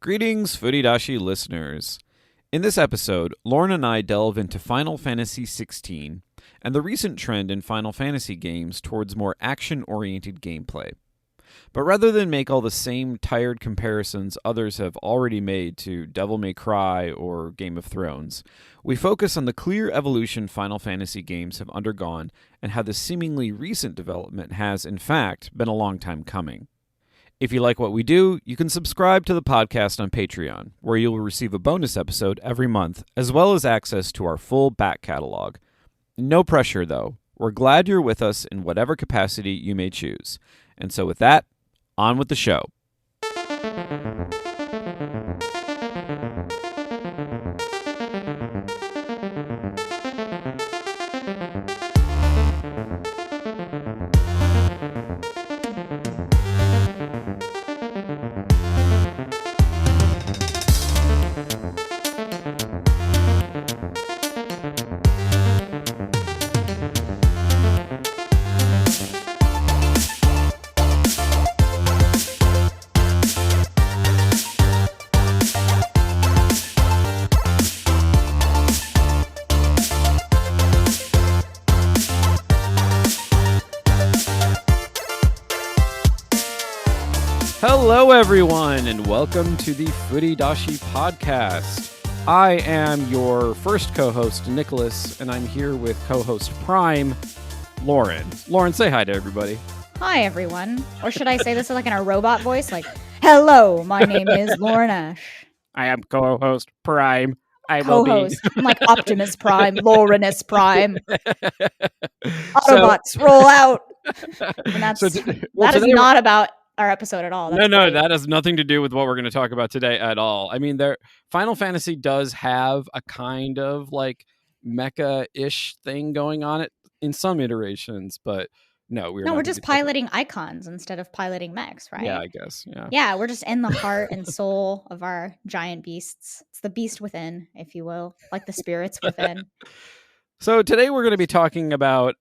Greetings, Furidashi listeners. In this episode, Lauren and I delve into Final Fantasy XVI and the recent trend in Final Fantasy games towards more action-oriented gameplay. But rather than make all the same tired comparisons others have already made to Devil May Cry or Game of Thrones, we focus on the clear evolution Final Fantasy games have undergone and how the seemingly recent development has, in fact, been a long time coming. If you like what we do, you can subscribe to the podcast on Patreon, where you will receive a bonus episode every month, as well as access to our full back catalog. No pressure, though. We're glad you're with us in whatever capacity you may choose. And so with that, on with the show. Hello, everyone, and welcome to the Furidashi podcast. I am your first co-host, Nicholas, and I'm here with co-host Prime, Lauren. Lauren, say hi to everybody. Hi, everyone. Or should I say this like in a robot voice? Like, hello, my name is Lauren Ash. I am co-host Prime. Co-host. I'm like Optimus Prime, Laurenus Prime. Autobots, roll out. And that is not about our episode at all. That's great. That has nothing to do with what we're going to talk about today at all. I mean, Final Fantasy does have a kind of like mecha-ish thing going on it in some iterations, but we're just piloting icons instead of piloting mechs, right? Yeah, I guess. Yeah, we're just in the heart and soul of our giant beasts. It's the beast within, if you will, like the spirits within. So today we're going to be talking about,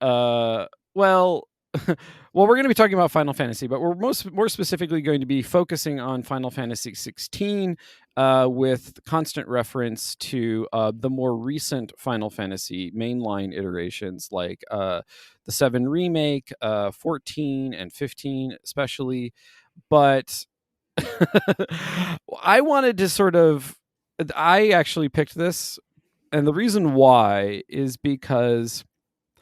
we're going to be talking about Final Fantasy, but we're more specifically going to be focusing on Final Fantasy XVI with constant reference to the more recent Final Fantasy mainline iterations like the 7 remake, 14 and 15 especially. But I wanted to I actually picked this, and the reason why is because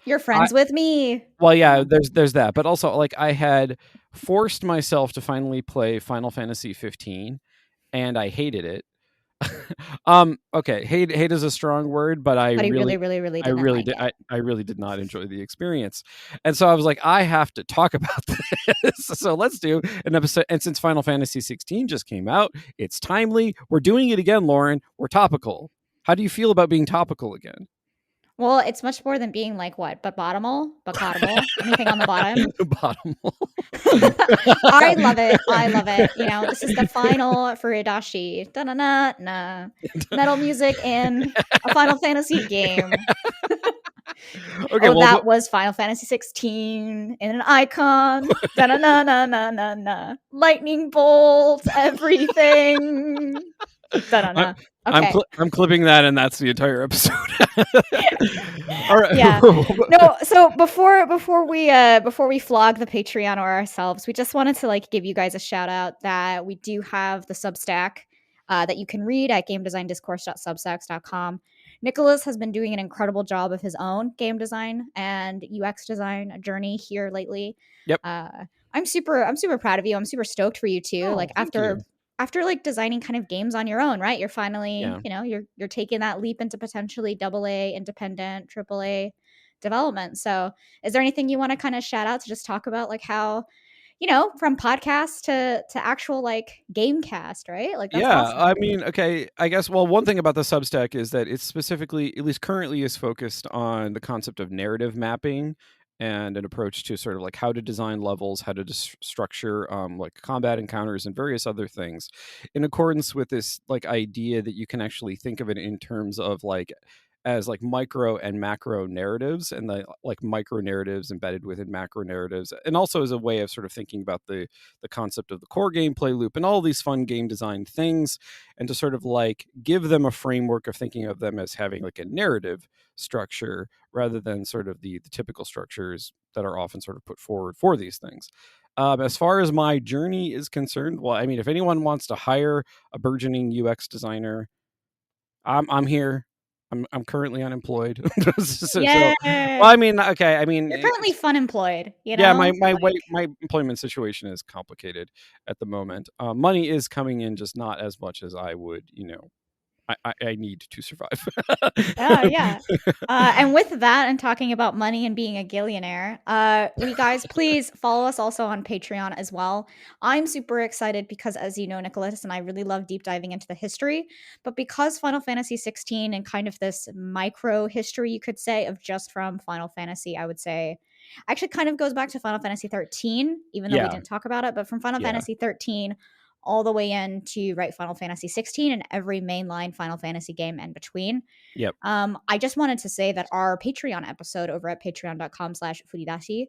you're friends with me. Well, yeah, there's that, but also like I had forced myself to finally play Final Fantasy 15, and I hated it. Okay, hate is a strong word, but I really did not enjoy the experience, and so I was like, I have to talk about this. So let's do an episode. And since Final Fantasy 16 just came out, it's timely. We're doing it again, Lauren. We're topical. How do you feel about being topical again? Well, it's much more than being like what? But bottomal? Anything on the bottom? Bottomal. I love it. You know, this is the final Furidashi. Da-na-na-na. Metal music in a Final Fantasy game. Okay, that was Final Fantasy 16 in an icon. Da-na-na-na-na-na-na. Lightning bolt, everything. Da-na-na. Okay. I'm clipping that, and that's the entire episode. All right. Yeah. No. So before we flog the Patreon or ourselves, we just wanted to like give you guys a shout out that we do have the Substack that you can read at gamedesignDiscourse.substacks.com. Nicholas has been doing an incredible job of his own game design and UX design journey here lately. Yep. I'm super proud of you. I'm super stoked for you too. Like after like designing kind of games on your own, right? You're finally, you're taking that leap into potentially AA, independent, AAA development. So is there anything you want to kind of shout out to just talk about like how, from podcast to actual like game cast, right? Like that's awesome. I mean, okay, I guess, one thing about the Substack is that it's specifically, at least currently, is focused on the concept of narrative mapping and an approach to sort of like how to design levels, how to structure like combat encounters and various other things in accordance with this like idea that you can actually think of it in terms of like as like micro and macro narratives, and the like micro narratives embedded within macro narratives, and also as a way of sort of thinking about the concept of the core gameplay loop and all these fun game design things, and to sort of like give them a framework of thinking of them as having like a narrative structure rather than sort of the typical structures that are often sort of put forward for these things. As far as my journey is concerned, well, I mean, if anyone wants to hire a burgeoning UX designer, I'm here. I'm currently unemployed. So, Yeah. well, I mean, okay, I mean, You're currently fun employed, you yeah, know? my employment situation is complicated at the moment. Money is coming in, just not as much as I would, I need to survive. Yeah. And with that, and talking about money and being a gillionaire, we guys, please follow us also on Patreon as well. I'm super excited because, as you know, Nicholas and I really love deep diving into the history. But because Final Fantasy 16 and kind of this micro history, you could say, of just from Final Fantasy, I would say, actually kind of goes back to Final Fantasy 13, even though we Yeah, didn't talk about it. But from Final yeah, Fantasy 13 all the way into Final Fantasy 16 and every mainline Final Fantasy game in between. yep, I just wanted to say that our Patreon episode over at patreon.com/furidashi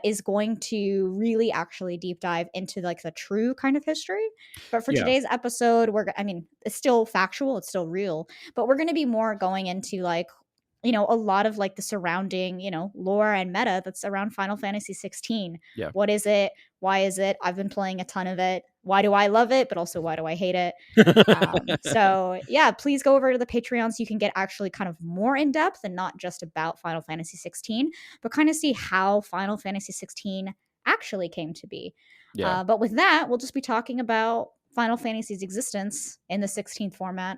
is going to really actually deep dive into like the true kind of history. But for yeah, today's episode, I mean, it's still factual, it's still real, but we're going to be more going into like, a lot of like the surrounding, lore and meta that's around Final Fantasy 16. yeah. What is it? Why is it? I've been playing a ton of it. Why do I love it? But also, why do I hate it? So yeah, please go over to the Patreon so you can get actually kind of more in depth and not just about Final Fantasy 16, but kind of see how Final Fantasy 16 actually came to be. Yeah, But with that, we'll just be talking about Final Fantasy's existence in the 16th format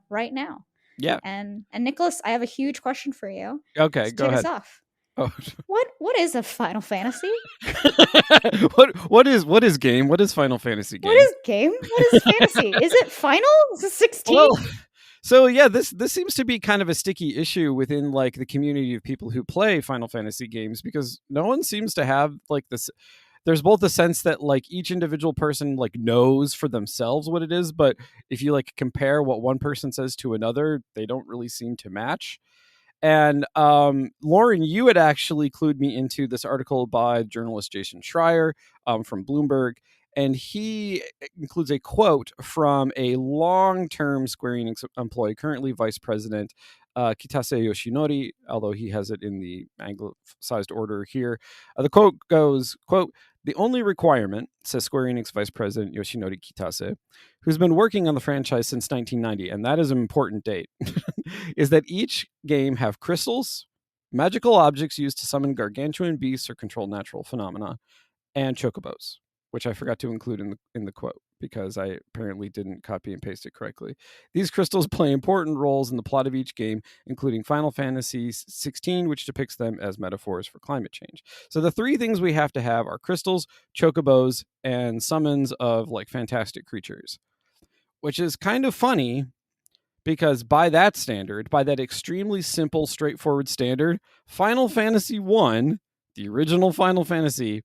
right now. yeah. And Nicholas, I have a huge question for you. Okay, To go kick us ahead. off. Oh. What is a Final Fantasy? What is game? What is Final Fantasy What game? is game? What is fantasy? Is it final? Is it 16? Well, so yeah, this seems to be kind of a sticky issue within like the community of people who play Final Fantasy games, because no one seems to have like this. There's both the sense that like each individual person like knows for themselves what it is, but if you like compare what one person says to another, they don't really seem to match. And Lauren, you had actually clued me into this article by journalist Jason Schreier from Bloomberg. And he includes a quote from a long term Square Enix employee, currently vice president Kitase Yoshinori, although he has it in the anglicized order here. The quote goes, quote, "The only requirement," says Square Enix vice president Yoshinori Kitase, who's been working on the franchise since 1990, and that is an important date, is that each game have crystals, magical objects used to summon gargantuan beasts or control natural phenomena, and chocobos, which I forgot to include in the quote because I apparently didn't copy and paste it correctly. These crystals play important roles in the plot of each game, including Final Fantasy 16, which depicts them as metaphors for climate change. So the three things we have to have are crystals, chocobos, and summons of like fantastic creatures, which is kind of funny because by that standard, by that extremely simple, straightforward standard, Final Fantasy 1, the original Final Fantasy,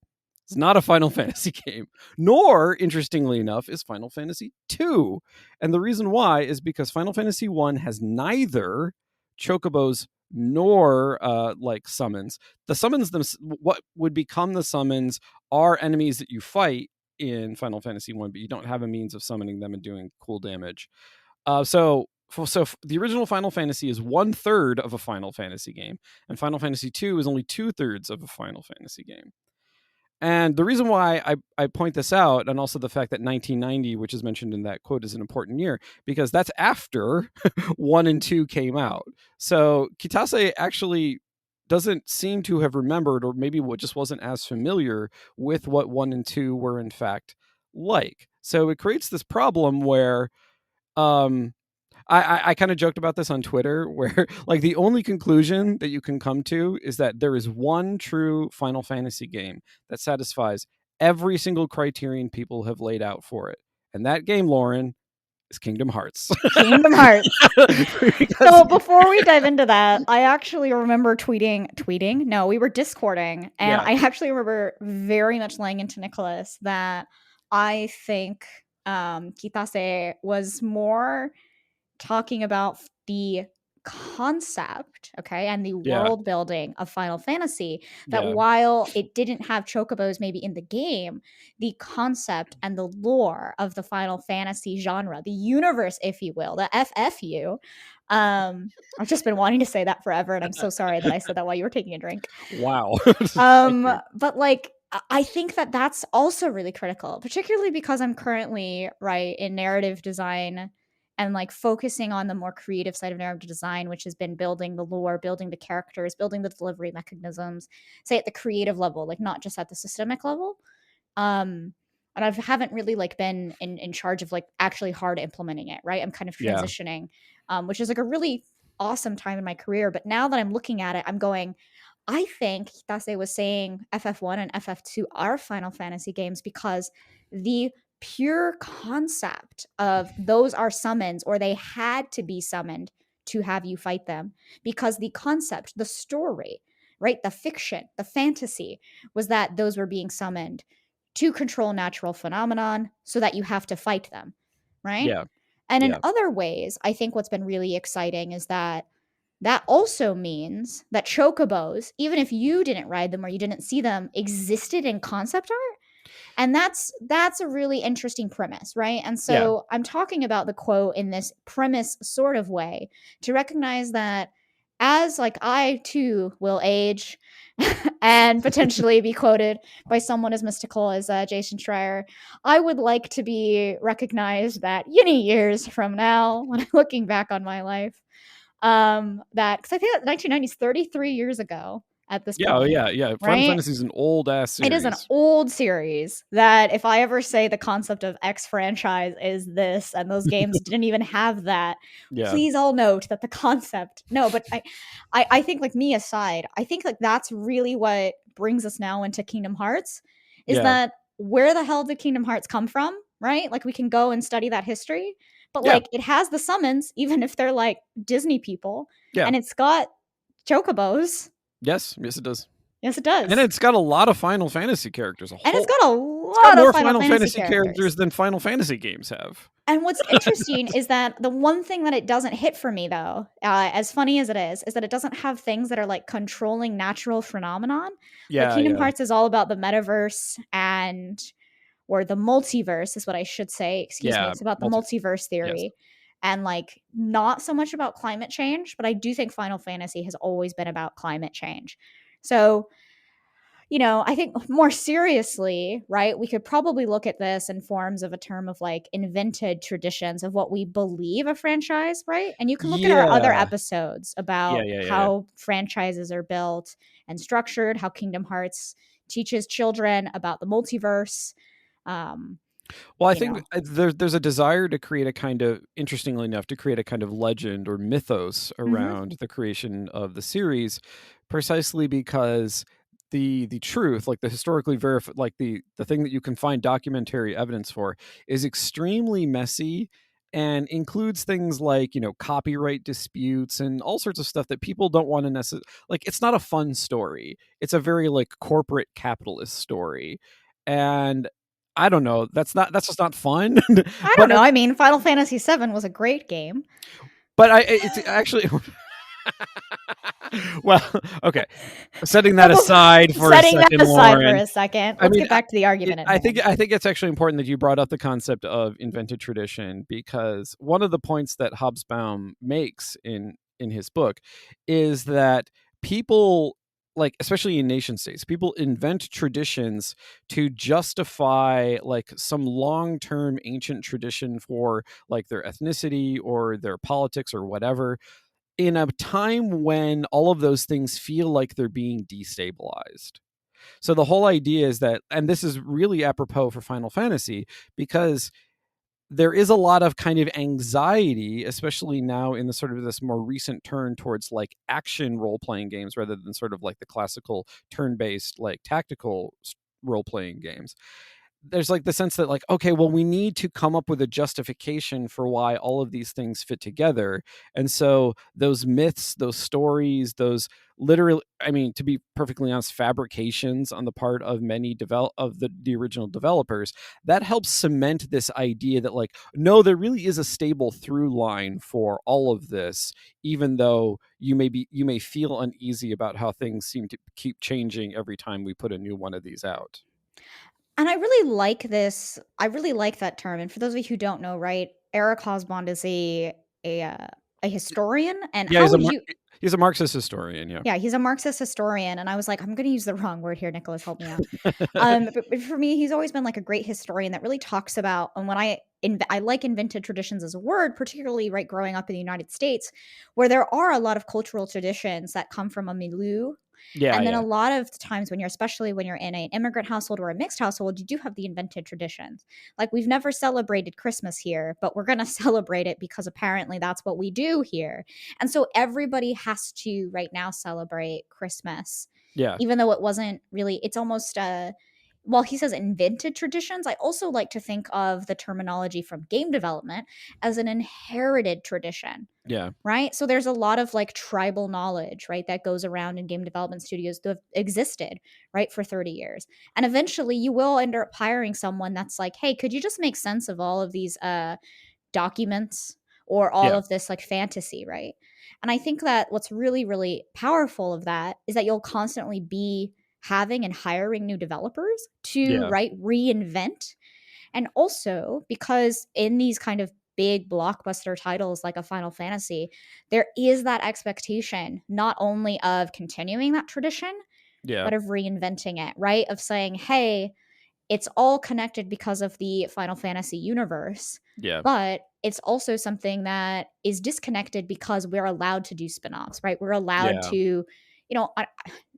is not a Final Fantasy game, nor, interestingly enough, is Final Fantasy 2. And the reason why is because Final Fantasy 1 has neither chocobos nor like summons. The summons them, what would become the summons, are enemies that you fight in Final Fantasy 1, but you don't have a means of summoning them and doing cool damage. So the original Final Fantasy is 1/3 of a Final Fantasy game, and Final Fantasy 2 is only 2/3 of a Final Fantasy game. And the reason why I point this out, and also the fact that 1990, which is mentioned in that quote, is an important year, because that's after 1 and 2 came out. So Kitase actually doesn't seem to have remembered, or maybe what just wasn't as familiar with what 1 and 2 were in fact like. So it creates this problem where um, I kind of joked about this on Twitter, where like the only conclusion that you can come to is that there is one true Final Fantasy game that satisfies every single criterion people have laid out for it. And that game, Lauren, is Kingdom Hearts. Kingdom Hearts. Because, So before we dive into that, I actually remember tweeting. No, we were discording, and yeah, I actually remember very much laying into Nicholas that I think Kitase was more talking about the concept, okay, and the Yeah. world building of Final Fantasy, that Yeah. while it didn't have chocobos maybe in the game, the concept and the lore of the Final Fantasy genre, the universe, if you will, the FFU. I've just been wanting to say that forever, and I'm so sorry that I said that while you were taking a drink. Wow. Thank you. But like I think that that's also really critical, particularly because I'm currently right in narrative design and like focusing on the more creative side of narrative design, which has been building the lore, building the characters, building the delivery mechanisms, say at the creative level, like not just at the systemic level. And I haven't really like been in charge of like actually hard implementing it, right? I'm kind of Yeah. transitioning, which is like a really awesome time in my career. But now that I'm looking at it, I'm going, I think Hidase was saying FF1 and FF2 are Final Fantasy games because the pure concept of those are summons or they had to be summoned to have you fight them, because the concept, the story, right, the fiction, the fantasy was that those were being summoned to control natural phenomenon so that you have to fight them, right? Yeah. And in Yeah. other ways, I think what's been really exciting is that that also means that chocobos, even if you didn't ride them or you didn't see them, existed in concept art. And that's a really interesting premise, right? And Yeah. so I'm talking about the quote in this premise sort of way to recognize that as like I too will age and potentially be quoted by someone as mystical as Jason Schreier, I would like to be recognized that many years from now, when I'm looking back on my life, that because I think that 1990 is 33 years ago at this Yeah. Oh, point, yeah. Yeah. Final right? Fantasy is an old ass It is an series. old series that if I ever say the concept of X franchise is this and those games didn't even have that, Yeah. please all note that the concept. No, but I think like me aside, I think like that's really what brings us now into Kingdom Hearts is Yeah. that where the hell did Kingdom Hearts come from, right? Like we can go and study that history, but Yeah. like it has the summons, even if they're like Disney people, Yeah. and it's got chocobos. Yes. Yes, it does. Yes, it And does. it's got a lot of Final Fantasy characters. And it's got a It's got lot of more Final Final Fantasy Fantasy characters. characters than Final Fantasy games have. And what's interesting is that the one thing that it doesn't hit for me, though, as funny as it is that it doesn't have things that are like controlling natural phenomenon. Like Yeah. Kingdom Yeah. Hearts is all about the metaverse and or the multiverse is what I should say. Excuse me. Yeah. It's about the multiverse Yes. theory and like not so much about climate change, but I do think Final Fantasy has always been about climate change. So I think more seriously, right, we could probably look at this in forms of a term of like invented traditions of what we believe a franchise, right? And you can look at our other Yeah. episodes Yeah. about Yeah. Yeah. Yeah. how franchises are built and structured, how Kingdom Hearts teaches children about the multiverse. Um, Well, I you think know, there's a desire to create a kind of, interestingly enough, to create a kind of legend or mythos mhm. around the creation of the series, precisely because the truth, like the historically verified, like the thing that you can find documentary evidence for, is extremely messy and includes things like copyright disputes and all sorts of stuff that people don't want to necessarily like. It's not a fun story. It's a very like corporate capitalist story, and I don't know. That's just not fun. I don't but know. I mean, Final Fantasy VII was a great game. it's actually well, okay. Setting that But aside for a setting that second, aside for Lauren. a second, I let's mean, get back to the argument at I think hand. I think it's actually important that you brought up the concept of invented tradition, because one of the points that Hobsbawm makes in his book is that people, like especially in nation states, people invent traditions to justify like some long-term ancient tradition for like their ethnicity or their politics or whatever, in a time when all of those things feel like they're being destabilized. So the whole idea is that, and this is really apropos for Final Fantasy, because there is a lot of kind of anxiety, especially now in the sort of this more recent turn towards like action role playing games rather than sort of like the classical turn based like tactical role playing games. there's like the sense that like, okay, well, we need to come up with a justification for why all of these things fit together. And so those myths, those stories, those literally, I mean, to be perfectly honest, fabrications on the part of many of the original developers, that helps cement this idea that like, no, there really is a stable through line for all of this, even though you may feel uneasy about how things seem to keep changing every time we put a new one of these out. And I really like this. I really like that term. And for those of you who don't know, right, Eric Hobsbawm is a uh, a historian. And Yeah, how would you? he's a Marxist historian. Yeah. Yeah, he's a Marxist historian. And I was like, I'm going to use the wrong word here. Nicholas, help me out. But for me, he's always been like a great historian that really talks about. And when I like invented traditions as a word, particularly right growing up in the United States, where there are a lot of cultural traditions that come from a milieu. Yeah, And then yeah. a lot of the times especially when you're in an immigrant household or a mixed household, you do have the invented traditions. Like we've never celebrated Christmas here, but we're going to celebrate it because apparently that's what we do here. And so everybody has to right now celebrate Christmas, Yeah. even though it wasn't really, it's almost while he says invented traditions, I also like to think of the terminology from game development as an inherited tradition. Yeah. Right? So there's a lot of like tribal knowledge, right, that goes around in game development studios that have existed, right, for 30 years. And eventually you will end up hiring someone that's like, hey, could you just make sense of all of these documents or all Yeah. of this like fantasy, right? And I think that what's really, really powerful of that is that you'll constantly be having and hiring new developers to, Yeah. right, reinvent. And also because in these kind of big blockbuster titles like a Final Fantasy, there is that expectation not only of continuing that tradition, Yeah. but of reinventing it, right? Of saying, hey, it's all connected because of the Final Fantasy universe, Yeah. but it's also something that is disconnected because we're allowed to do spin-offs, right? We're allowed Yeah. to,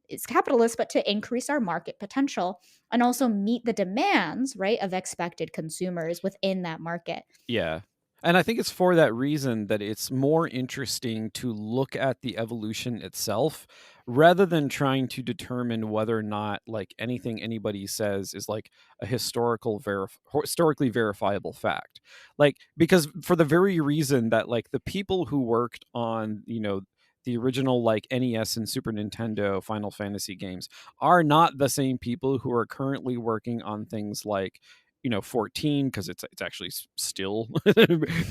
it's capitalist, but to increase our market potential and also meet the demands, right, of expected consumers within that market. Yeah. And I think it's for that reason that it's more interesting to look at the evolution itself rather than trying to determine whether or not like anything anybody says is like a historically verifiable fact. Like because for the very reason that like the people who worked on, the original like NES and Super Nintendo Final Fantasy games are not the same people who are currently working on things like 14 because it's actually still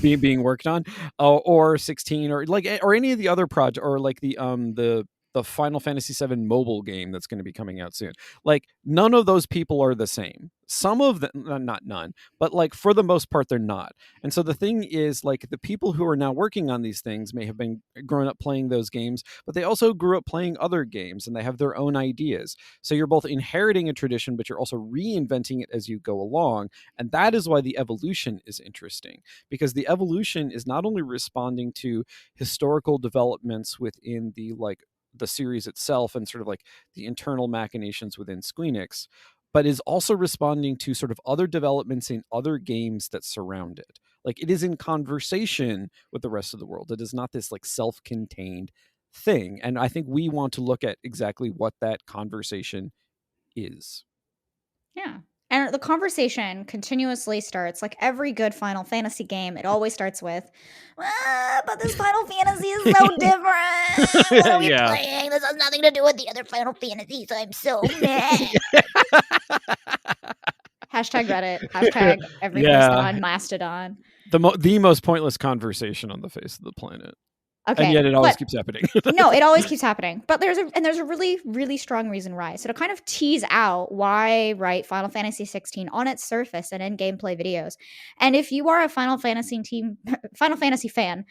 being worked on, or 16 or like or any of the other project or like the Final Fantasy 7 mobile game that's going to be coming out soon. Like none of those people are the same. Some of them, not none, but like for the most part they're not. And so the thing is like the people who are now working on these things may have been grown up playing those games, but they also grew up playing other games and they have their own ideas. So you're both inheriting a tradition, but you're also reinventing it as you go along. And that is why the evolution is interesting, because the evolution is not only responding to historical developments within the series itself and sort of like the internal machinations within Squeenix, but is also responding to sort of other developments in other games that surround it. Like it is in conversation with the rest of the world. It is not this like self-contained thing. And I think we want to look at exactly what that conversation is. Yeah. And the conversation continuously starts like every good Final Fantasy game. It always starts with, but this Final Fantasy is so different. What are we Yeah. playing? This has nothing to do with the other Final Fantasies. I'm so mad. Hashtag Reddit. Hashtag everything's Yeah. on Mastodon. The most pointless conversation on the face of the planet. And Okay. yet it always But keeps happening. no, it always keeps happening. But there's a really, really strong reason why. So to kind of tease out why, right, Final Fantasy 16 on its surface and in gameplay videos. And if you are a Final Fantasy fan,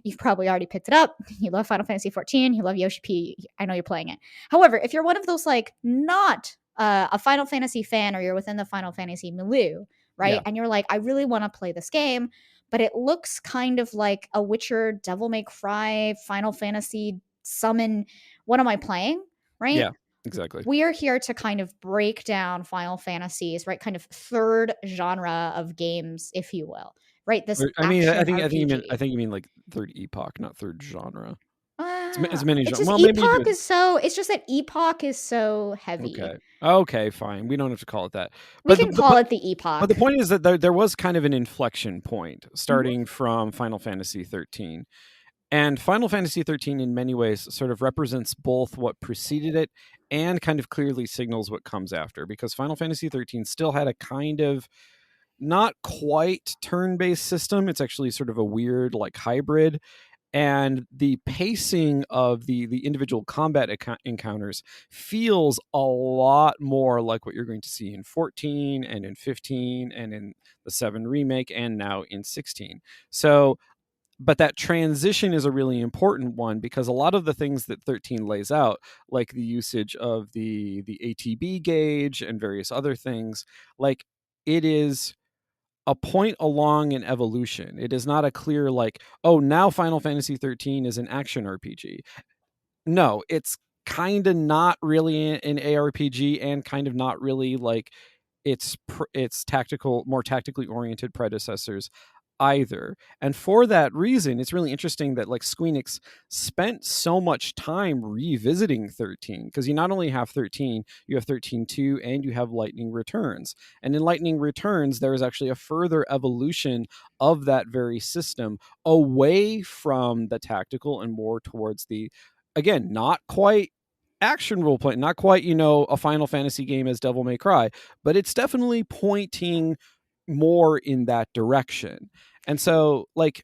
you've probably already picked it up. You love Final Fantasy 14, you love Yoshi P. I know you're playing it. However, if you're one of those like not a Final Fantasy fan or you're within the Final Fantasy milieu, right? Yeah. And you're like, I really want to play this game, but it looks kind of like a Witcher, Devil May Cry, Final Fantasy summon. What am I playing? Right? Yeah, exactly. We are here to kind of break down Final Fantasies, right? Kind of third genre of games, if you will. Right? This I mean, action I think RPG. you mean like third epoch, not third genre. As many It's genres. just Well, maybe Epoch even is so it's just that Epoch is so heavy. okay. Okay, fine. We don't have to call it that. We But can call it the but the Epoch. point is that there was kind of an inflection point Mhm. starting from Final Fantasy 13. And Final Fantasy 13 in many ways sort of represents both what preceded it and kind of clearly signals what comes after, because Final Fantasy 13 still had a kind of not quite turn-based system. It's actually sort of a weird like hybrid, and the pacing of the individual combat encounters feels a lot more like what you're going to see in 14 and in 15 and in the 7 remake and now in 16. So but that transition is a really important one, because a lot of the things that 13 lays out, like the usage of the ATB gauge and various other things, like it is a point along an evolution. It is not a clear like, oh, now Final Fantasy 13 is an action RPG. No, it's kind of not really an ARPG, and kind of not really like its tactical, more tactically oriented predecessors either. And for that reason, it's really interesting that like Squeenix spent so much time revisiting 13, because you not only have 13, you have 13.2 and you have Lightning Returns. And in Lightning Returns, there is actually a further evolution of that very system away from the tactical and more towards the, again, not quite action role play, not quite, a Final Fantasy game as Devil May Cry, but it's definitely pointing more in that direction. And so, like,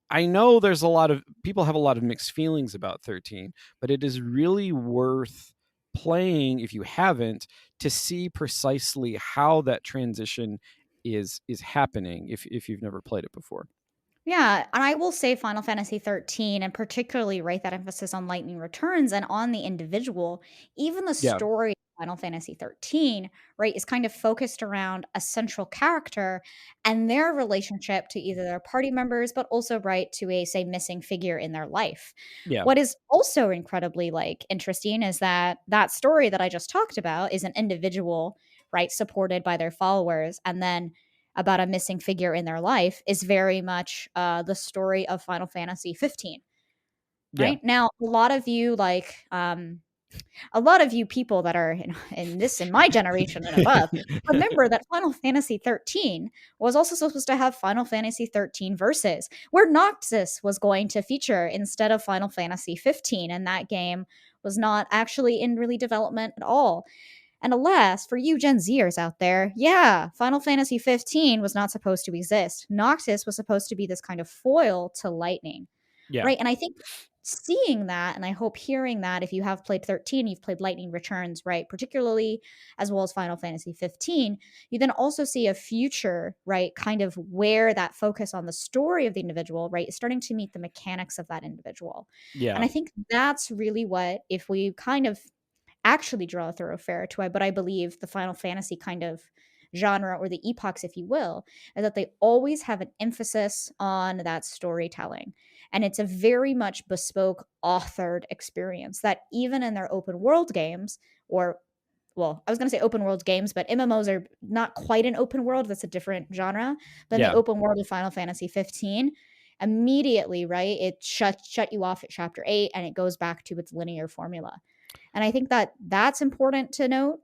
I know there's a lot of people have a lot of mixed feelings about 13, but it is really worth playing if you haven't, to see precisely how that transition is happening if you've never played it before. Yeah, and I will say Final Fantasy 13, and particularly, right, that emphasis on Lightning Returns and on the individual, even the Yeah. story of Final Fantasy 13, right, is kind of focused around a central character and their relationship to either their party members, but also, right, to a, say, missing figure in their life. Yeah. What is also incredibly, like, interesting is that that story that I just talked about is an individual, right, supported by their followers, and then about a missing figure in their life is very much the story of Final Fantasy 15. Yeah. Right now, a lot of you a lot of you people that are in my generation and above remember that Final Fantasy 13 was also supposed to have Final Fantasy 13 verses, where Noctis was going to feature instead of Final Fantasy 15, and that game was not actually in really development at all. And alas, for you Gen Zers out there, yeah, Final Fantasy 15 was not supposed to exist. Noctis was supposed to be this kind of foil to Lightning, Yeah. right? And I think seeing that, and I hope hearing that, if you have played 13, you've played Lightning Returns, right? Particularly as well as Final Fantasy 15, you then also see a future, right? Kind of where that focus on the story of the individual, right, is starting to meet the mechanics of that individual. And Yeah. I think that's really what, if we kind of actually draw a thoroughfare to what I believe the Final Fantasy kind of genre, or the epochs, if you will, is that they always have an emphasis on that storytelling. And it's a very much bespoke, authored experience that even in their open world games, or well, I was going to say open world games, but MMOs are not quite an open world. That's a different genre. But in the Yeah. open world of Final Fantasy 15, immediately, right, it shut you off at chapter 8, and it goes back to its linear formula. And I think that that's important to note.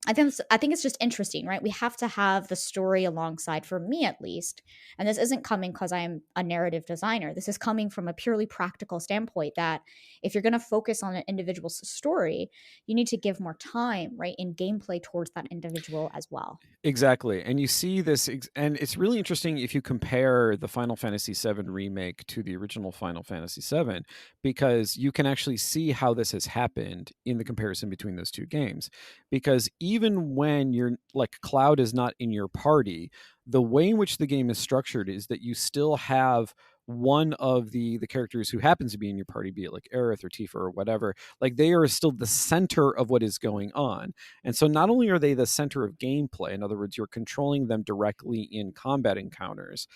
I think it's just interesting, right? We have to have the story alongside, for me at least. And this isn't coming because I'm a narrative designer. This is coming from a purely practical standpoint that if you're going to focus on an individual's story, you need to give more time, right, in gameplay towards that individual as well. Exactly. And you see this, and it's really interesting if you compare the Final Fantasy VII remake to the original Final Fantasy VII, because you can actually see how this has happened in the comparison between those two games. Because even when you're like Cloud is not in your party, the way in which the game is structured is that you still have one of the characters who happens to be in your party, be it like Aerith or Tifa or whatever, like they are still the center of what is going on. And so not only are they the center of gameplay, in other words, you're controlling them directly in combat encounters,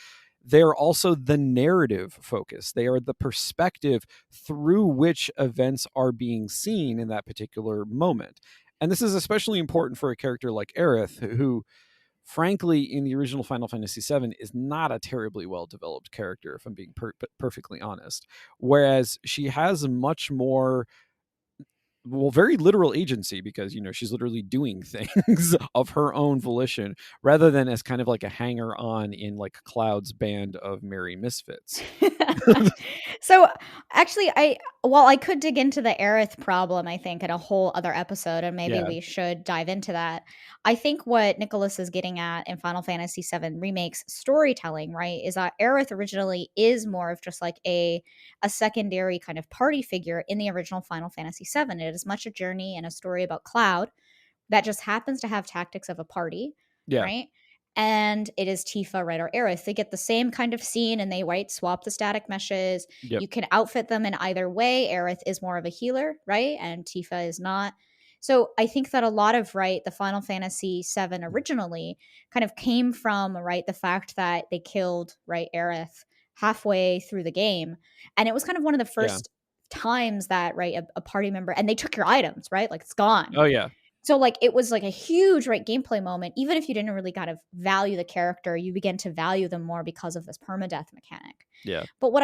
they're also the narrative focus. They are the perspective through which events are being seen in that particular moment. And this is especially important for a character like Aerith, who frankly, in the original Final Fantasy VII, is not a terribly well developed character, if I'm being perfectly honest. Whereas she has much more, well, very literal agency, because she's literally doing things of her own volition, rather than as kind of like a hanger on in like Cloud's band of merry misfits. So actually, while I could dig into the Aerith problem, I think in a whole other episode, and maybe Yeah, we should dive into that. I think what Nicholas is getting at in Final Fantasy VII Remake's storytelling, right, is that Aerith originally is more of just like a secondary kind of party figure in the original Final Fantasy VII. It is much a journey and a story about Cloud that just happens to have tactics of a party, yeah, right? And it is Tifa, right, or Aerith. They get the same kind of scene and they, right, swap the static meshes. yep, You can outfit them in either way. Aerith is more of a healer, right? And Tifa is not. So I think that a lot of, right, the Final Fantasy VII originally kind of came from, right, the fact that they killed, right, Aerith halfway through the game. And it was kind of one of the yeah, first times that, right, a party member, and they took your items, right? Like it's gone. oh yeah, So like it was like a huge, right, gameplay moment. Even if you didn't really kind of value the character, you begin to value them more because of this permadeath mechanic. yeah, But what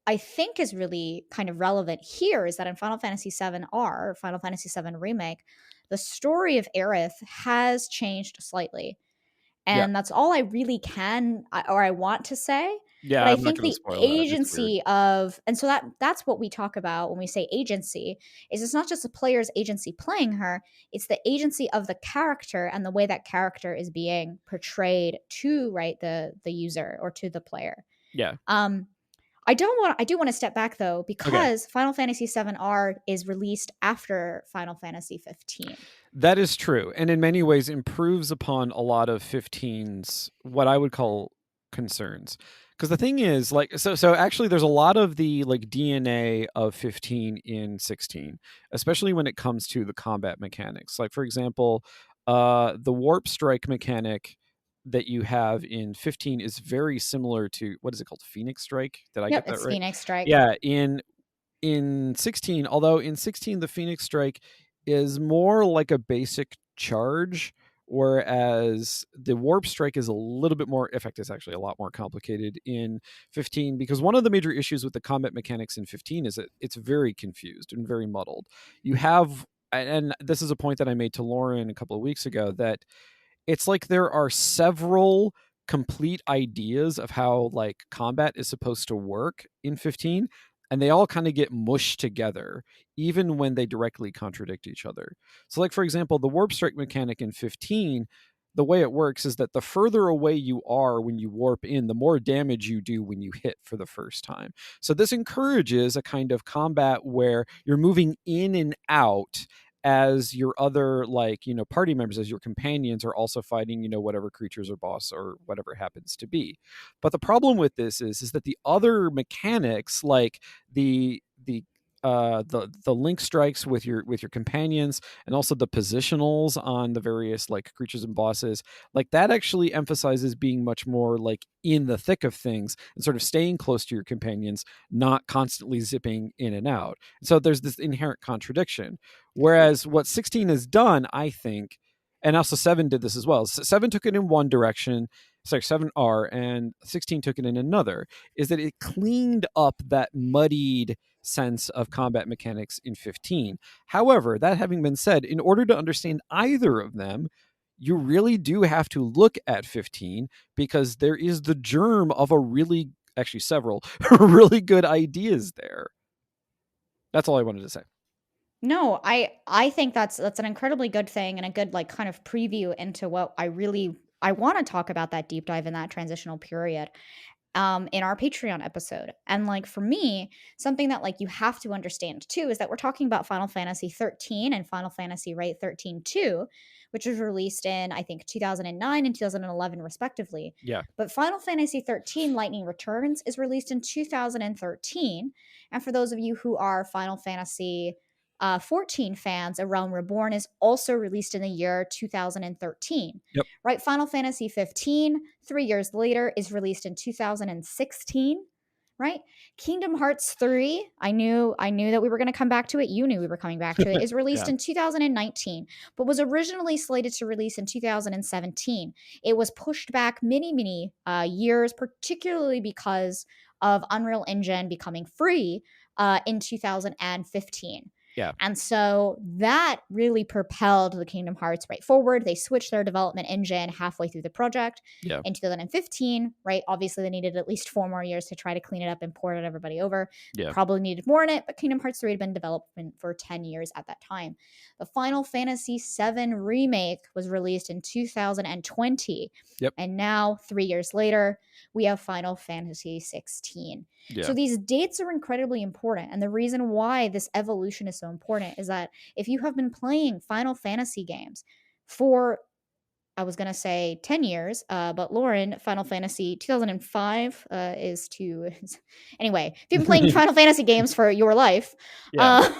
I think is really kind of relevant here is that in Final Fantasy VII R, Final Fantasy VII Remake, the story of Aerith has changed slightly. yeah, And that's all I really can or I want to say. But yeah. I I'm not think going to the spoil that. It's weird. agency of, and so that's what we talk about when we say agency, is it's not just the player's agency playing her, it's the agency of the character and the way that character is being portrayed to, right, the user or to the player. Yeah. Um I do want to step back though, Okay. because Final Fantasy VII R is released after Final Fantasy 15. That is true, and in many ways improves upon a lot of 15's what I would call concerns. Because the thing is, like, so actually, there's a lot of the like DNA of 15 in 16, especially when it comes to the combat mechanics. Like, for example, the warp strike mechanic that you have in 15 is very similar to, what is it called, Phoenix Strike? Did I Yep, get that it's right? Phoenix Strike. Yeah, in 16, although in 16 the Phoenix Strike is more like a basic charge, whereas the Warp Strike is a little bit more, in fact, it's actually a lot more complicated in 15, because one of the major issues with the combat mechanics in 15 is that it's very confused and very muddled. You have, and this is a point that I made to Lauren a couple of weeks ago, that it's like there are several complete ideas of how like combat is supposed to work in 15, and they all kind of get mushed together even when they directly contradict each other. So like, for example, the warp strike mechanic in 15, the way it works is that the further away you are when you warp in, the more damage you do when you hit for the first time. So this encourages a kind of combat where you're moving in and out as your other, like, party members, as your companions are also fighting, whatever creatures or boss or whatever happens to be. But the problem with this is that the other mechanics, like the link strikes with your companions, and also the positionals on the various like creatures and bosses, like that actually emphasizes being much more like in the thick of things and sort of staying close to your companions, not constantly zipping in and out. So there's this inherent contradiction. Whereas what 16 has done, I think, and also 7 did this as well. 7 took it in one direction, sorry, 7R, and 16 took it in another, is that it cleaned up that muddied sense of combat mechanics in 15. However, that having been said, in order to understand either of them, you really do have to look at 15, because there is the germ of actually several really good ideas there. That's all I wanted to say. No, I think that's an incredibly good thing and a good like kind of preview into what I want to talk about, that deep dive in that transitional period in our Patreon episode. And like for me, something that like you have to understand too is that we're talking about Final Fantasy 13 and Final Fantasy, right, 13 2, which was released in I think 2009 and 2011 respectively. Yeah. But Final Fantasy 13 Lightning Returns is released in 2013. And for those of you who are Final Fantasy 14 fans, A Realm Reborn is also released in the year 2013. Yep. Right, Final Fantasy 15, 3 years later, is released in 2016. right? Kingdom Hearts 3, I knew that we were going to come back to it. You knew we were coming back to it. Is released Yeah. in 2019, but was originally slated to release in 2017. It was pushed back many years, particularly because of Unreal Engine becoming free in 2015. Yeah. And so that really propelled the Kingdom Hearts right forward. They switched their development engine halfway through the project Yeah. in 2015, right? Obviously, they needed at least 4 more years to try to clean it up and port it everybody over. Yeah. Probably needed more in it, but Kingdom Hearts 3 had been in development for 10 years at that time. The Final Fantasy VII Remake was released in 2020. Yep. And now, 3 years later, we have Final Fantasy 16. Yeah. So these dates are incredibly important. And the reason why this evolution is so important is that if you have been playing Final Fantasy games for, I was going to say 10 years, but Lauren, Final Fantasy 2005 is to. Anyway, if you've been playing Final Fantasy games for your life Yeah.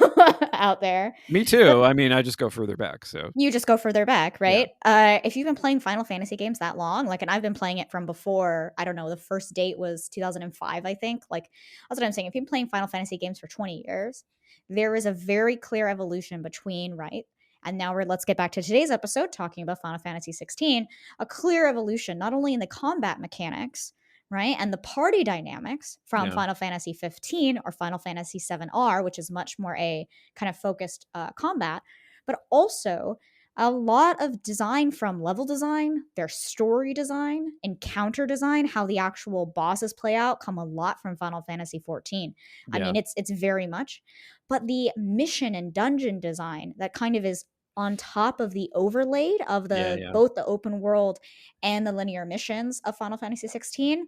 out there, Me too. I mean, I just go further back. So you just go further back, right? If you've been playing Final Fantasy games that long, like, and I've been playing it from before, I don't know, the first date was 2005, I think. Like, that's what I'm saying. If you've been playing Final Fantasy games for 20 years, there is a very clear evolution between, right? And now let's get back to today's episode talking about Final Fantasy 16, a clear evolution, not only in the combat mechanics, right? And the party dynamics from Yeah. Final Fantasy 15 or Final Fantasy 7R, which is much more a kind of focused combat, but also a lot of design from level design, their story design, encounter design, how the actual bosses play out come a lot from Final Fantasy 14. I Yeah. mean, it's very much, but the mission and dungeon design that kind of is on top of the overlaid of the Yeah. both the open world and the linear missions of Final Fantasy 16,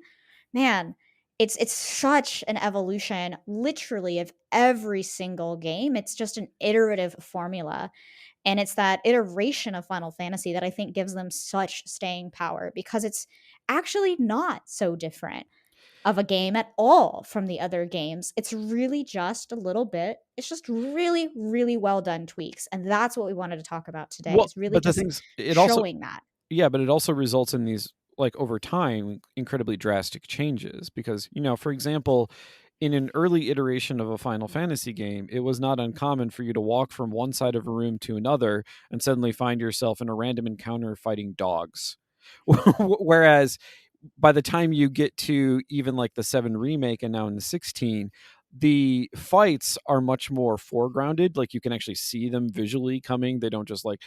man, it's such an evolution literally of every single game. It's just an iterative formula. And it's that iteration of Final Fantasy that I think gives them such staying power, because it's actually not so different of a game at all from the other games. It's really just a little bit, it's just really well done tweaks. And that's what we wanted to talk about today, Well, is really but the just things it also showing that. yeah, but it also results in these, like, over time, incredibly drastic changes because, for example, in an early iteration of a Final Fantasy game, it was not uncommon for you to walk from one side of a room to another and suddenly find yourself in a random encounter fighting dogs. Whereas by the time you get to even like the 7 remake and now in the 16, the fights are much more foregrounded. Like, you can actually see them visually coming. They don't just like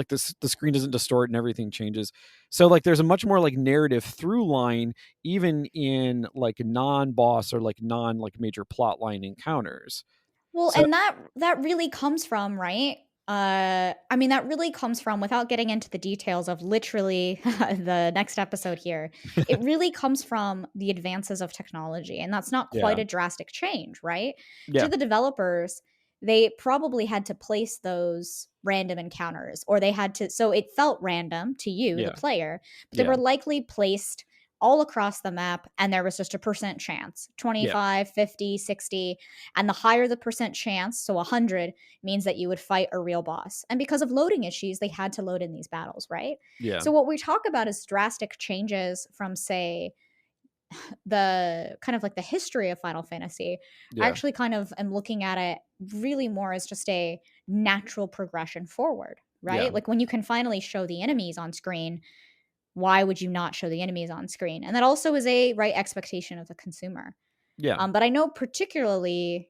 this, the screen doesn't distort and everything changes. So like there's a much more like narrative through line even in like non-boss or like non like major plot line encounters. Well, So and that really comes from, right? I mean, that really comes from, without getting into the details of literally the next episode here, it really comes from the advances of technology. And that's not quite yeah. a drastic change, right? Yeah. To the developers, they probably had to place those random encounters, or they had to, so it felt random to you, the Yeah. player, but they Yeah. were likely placed all across the map, and there was just a percent chance, Yeah. 25, 50, 60. And the higher the percent chance, so 100, means that you would fight a real boss. And because of loading issues, they had to load in these battles, right? Yeah. So what we talk about is drastic changes from, say, the kind of like the history of Final Fantasy. I Yeah. actually kind of am looking at it really more as just a natural progression forward, right? Yeah. Like, when you can finally show the enemies on screen, why would you not show the enemies on screen? And that also is a right expectation of the consumer. Yeah. But I know, particularly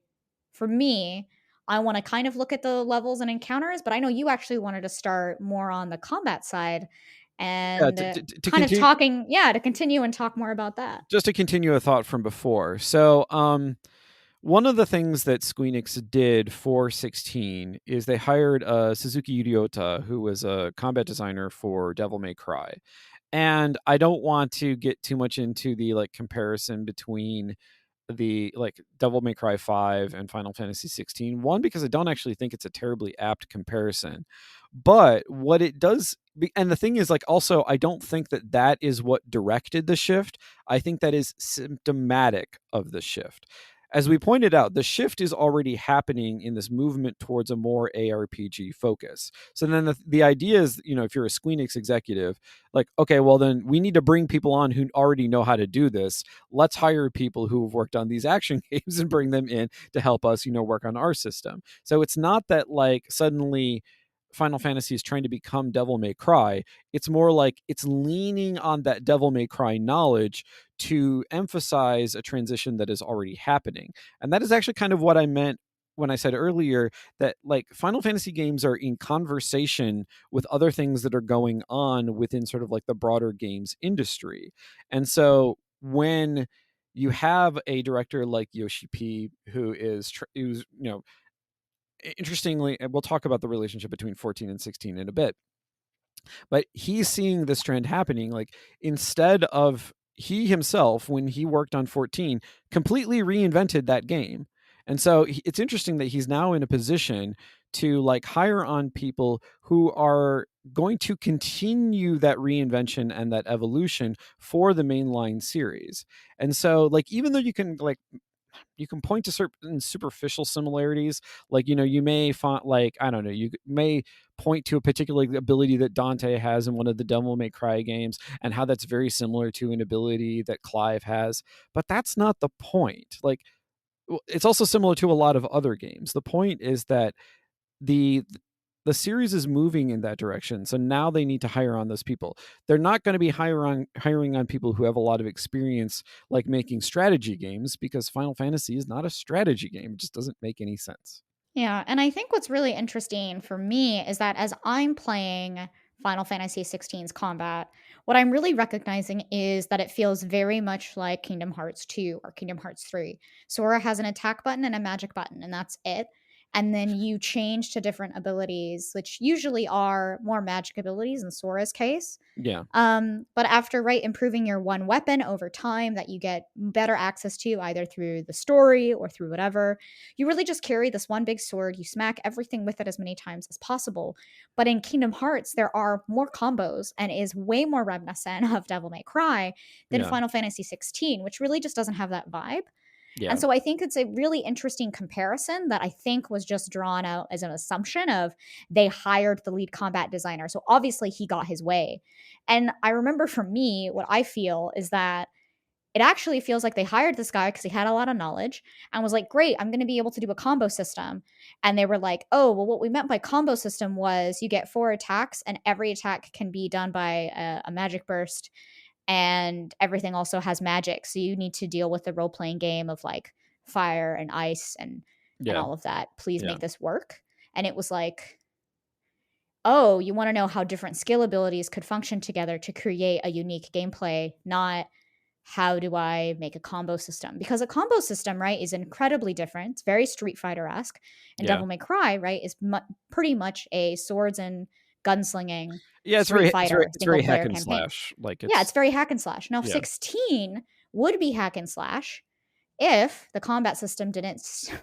for me, I want to kind of look at the levels and encounters, but I know you actually wanted to start more on the combat side Yeah, and to kind of continue, talking, yeah, to continue and talk more about that. just to continue a thought from before. So, one of the things that Squeenix did for 16 is they hired Suzuki Yudiota, who was a combat designer for Devil May Cry. And I don't want to get too much into the like comparison between the like Devil May Cry 5 and Final Fantasy 16. One, because I don't actually think it's a terribly apt comparison. But what it does, and the thing is, like, also, I don't think that that is what directed the shift. I think that is symptomatic of the shift. as we pointed out, the shift is already happening in this movement towards a more ARPG focus. So then the idea is, if you're a Squeenix executive, like, okay, well then we need to bring people on who already know how to do this. Let's hire people who have worked on these action games and bring them in to help us, work on our system. So it's not that like suddenly Final Fantasy is trying to become Devil May Cry. It's more like it's leaning on that Devil May Cry knowledge to emphasize a transition that is already happening. And that is actually kind of what I meant when I said earlier that like Final Fantasy games are in conversation with other things that are going on within sort of like the broader games industry. And so when you have a director like Yoshi P who's interestingly, and we'll talk about the relationship between 14 and 16 in a bit, but he's seeing this trend happening. Like, instead of he himself, when he worked on 14, completely reinvented that game. And so it's interesting that he's now in a position to like hire on people who are going to continue that reinvention and that evolution for the mainline series. And so like even though you can point to certain superficial similarities, like you may find, like, I don't know, you may point to a particular ability that Dante has in one of the Devil May Cry games and how that's very similar to an ability that Clive has, but that's not the point. Like, it's also similar to a lot of other games. The point is that the the series is moving in that direction. So now they need to hire on those people. They're not going to be hiring on people who have a lot of experience, like making strategy games, because Final Fantasy is not a strategy game. It just doesn't make any sense. Yeah, and I think what's really interesting for me is that as I'm playing Final Fantasy 16's combat, what I'm really recognizing is that it feels very much like Kingdom Hearts 2 or Kingdom Hearts 3. Sora has an attack button and a magic button, and that's it. And then you change to different abilities, which usually are more magic abilities in Sora's case. Yeah. But after improving your one weapon over time that you get better access to either through the story or through whatever, you really just carry this one big sword. You smack everything with it as many times as possible. But in Kingdom Hearts, there are more combos and is way more reminiscent of Devil May Cry than Yeah. Final Fantasy 16, which really just doesn't have that vibe. Yeah. And so I think it's a really interesting comparison that I think was just drawn out as an assumption of they hired the lead combat designer. So obviously he got his way. And I remember for me, what I feel is that it actually feels like they hired this guy because he had a lot of knowledge and was like, great, I'm going to be able to do a combo system. And they were like, oh, well, what we meant by combo system was you get 4 attacks and every attack can be done by a magic burst, and everything also has magic. So you need to deal with the role playing game of like fire and ice and Yeah. all of that. Please Yeah. make this work. And it was like, oh, you want to know how different skill abilities could function together to create a unique gameplay, not how do I make a combo system? Because a combo system, right, is incredibly different. It's very Street Fighter-esque. And Yeah. Devil May Cry, right, is pretty much a swords and gunslinging Yeah. It's Street very Fighter it's very single hack player and campaign. slash. Like, Yeah, it's it's very hack and slash. Now, yeah. 16 would be hack and slash if the combat system didn't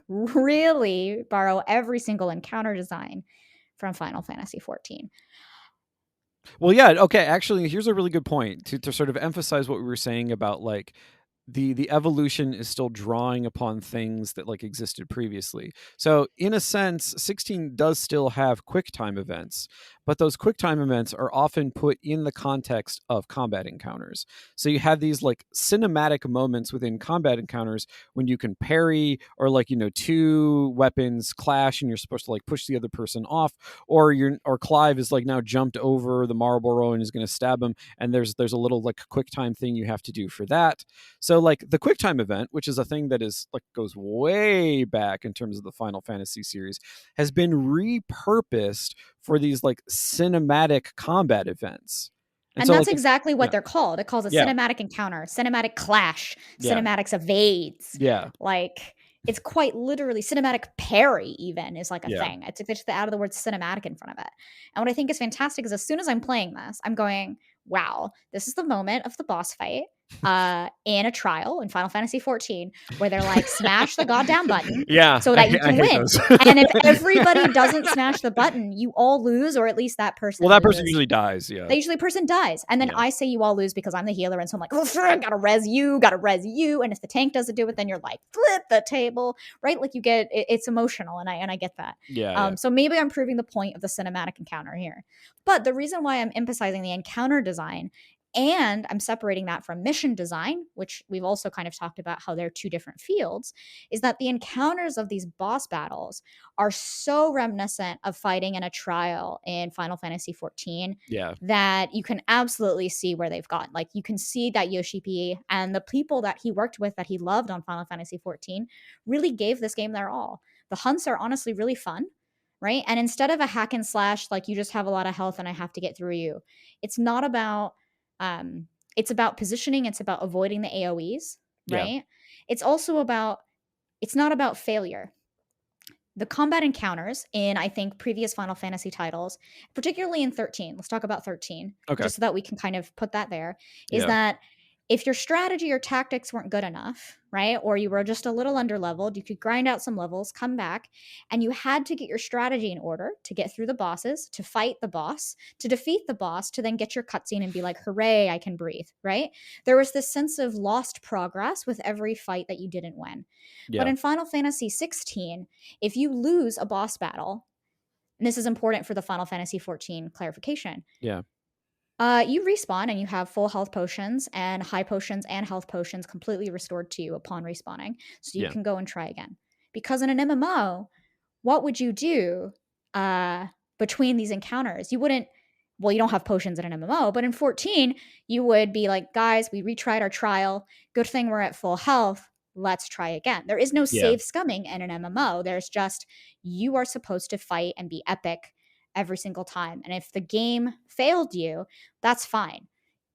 really borrow every single encounter design from Final Fantasy 14. Well, yeah, okay, actually, here's a really good point to sort of emphasize what we were saying about like the evolution is still drawing upon things that like existed previously. So in a sense, 16 does still have quick time events, but those quick time events are often put in the context of combat encounters. So you have these like cinematic moments within combat encounters when you can parry, or like, 2 weapons clash and you're supposed to like push the other person off, or Clive is like now jumped over the Marlboro and is going to stab him, and there's a little like quick time thing you have to do for that. So like the QuickTime event, which is a thing that is like goes way back in terms of the Final Fantasy series, has been repurposed for these like cinematic combat events. And so that's like exactly what yeah, they're called. It calls a yeah, cinematic encounter, cinematic clash, yeah, cinematics evades. yeah, Like it's quite literally cinematic parry, even is like a yeah, thing. It's just out of the word cinematic in front of it. And what I think is fantastic is as soon as I'm playing this, I'm going, wow, this is the moment of the boss fight. in a trial in Final Fantasy 14 where they're like, smash the goddamn button Yeah, so that you I can hate win. those. And if everybody doesn't smash the button, you all lose, or at least that person Well, that loses. person usually dies. Yeah. The person dies. And then Yeah. I say you all lose because I'm the healer. And so I'm like, oh, gotta res you. And if the tank doesn't do it, then you're like, flip the table, right? Like you get, it's emotional. And I get that. Yeah. So maybe I'm proving the point of the cinematic encounter here. But the reason why I'm emphasizing the encounter design and I'm separating that from mission design, which we've also kind of talked about how they're two different fields, is that the encounters of these boss battles are so reminiscent of fighting in a trial in Final Fantasy 14 Yeah. that you can absolutely see where they've gone. Like you can see that Yoshi P and the people that he worked with that he loved on Final Fantasy 14 really gave this game their all. The hunts are honestly really fun, right? And instead of a hack and slash, like you just have a lot of health and I have to get through you, it's not about it's about positioning, it's about avoiding the AoEs, right? Yeah. It's also about, it's not about failure. The combat encounters in, I think, previous Final Fantasy titles, particularly in 13, let's talk about 13, Okay. just so that we can kind of put that there, is Yeah. that if your strategy or tactics weren't good enough, right, or you were just a little underleveled, you could grind out some levels, come back, and you had to get your strategy in order to get through the bosses, to fight the boss, to defeat the boss, to then get your cutscene and be like, hooray, I can breathe, right? There was this sense of lost progress with every fight that you didn't win. Yeah. But in Final Fantasy 16, if you lose a boss battle, and this is important for the Final Fantasy 14 clarification. Yeah. You respawn and you have full health potions and high potions and health potions completely restored to you upon respawning. So you Yeah. can go and try again. Because in an MMO, what would you do between these encounters? You wouldn't, well, you don't have potions in an MMO, but in 14, you would be like, guys, we retried our trial. Good thing we're at full health. Let's try again. There is no save scumming in an MMO. There's just, you are supposed to fight and be epic every single time. And if the game failed you, that's fine.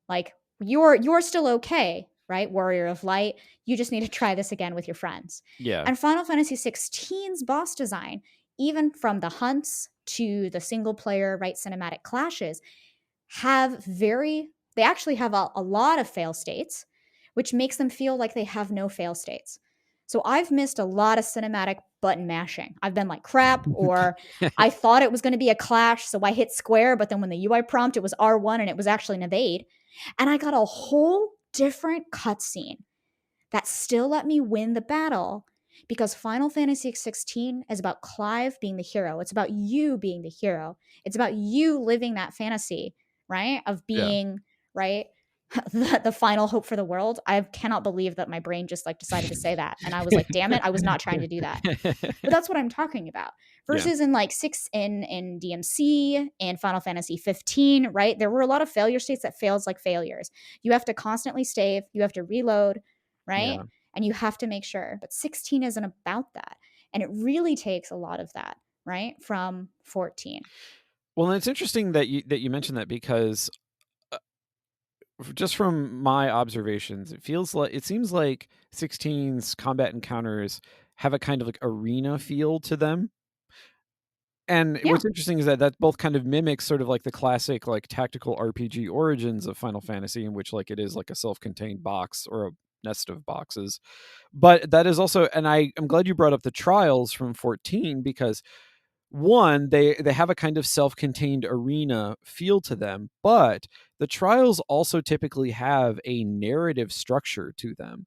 Like you're still okay, right? Warrior of Light. You just need to try this again with your friends. Yeah. And Final Fantasy 16's boss design, even from the hunts to the single player, right, cinematic clashes, they actually have a lot of fail states, which makes them feel like they have no fail states. So I've missed a lot of cinematic button mashing. I've been like, crap, or I thought it was going to be a clash, so I hit square, but then when the UI prompt, it was R1 and it was actually an evade. And I got a whole different cutscene that still let me win the battle because Final Fantasy 16 is about Clive being the hero. It's about you being the hero. It's about you living that fantasy, right? Of being, right? The final hope for the world. I cannot believe that my brain just like decided to say that. And I was like, damn it, I was not trying to do that. But that's what I'm talking about. Versus in like in DMC and Final Fantasy 15, right? There were a lot of failure states that fails like failures. You have to constantly save, you have to reload, right? Yeah. And you have to make sure. But 16 isn't about that. And it really takes a lot of that, right? From 14. Well, and it's interesting that you mentioned that because just from my observations, it seems like 16's combat encounters have a kind of like arena feel to them. And what's interesting is that both kind of mimics sort of like the classic like tactical RPG origins of Final Fantasy, in which like it is like a self-contained box or a nest of boxes. But that is also, and I'm glad you brought up the trials from 14 because one, they have a kind of self-contained arena feel to them, but the trials also typically have a narrative structure to them.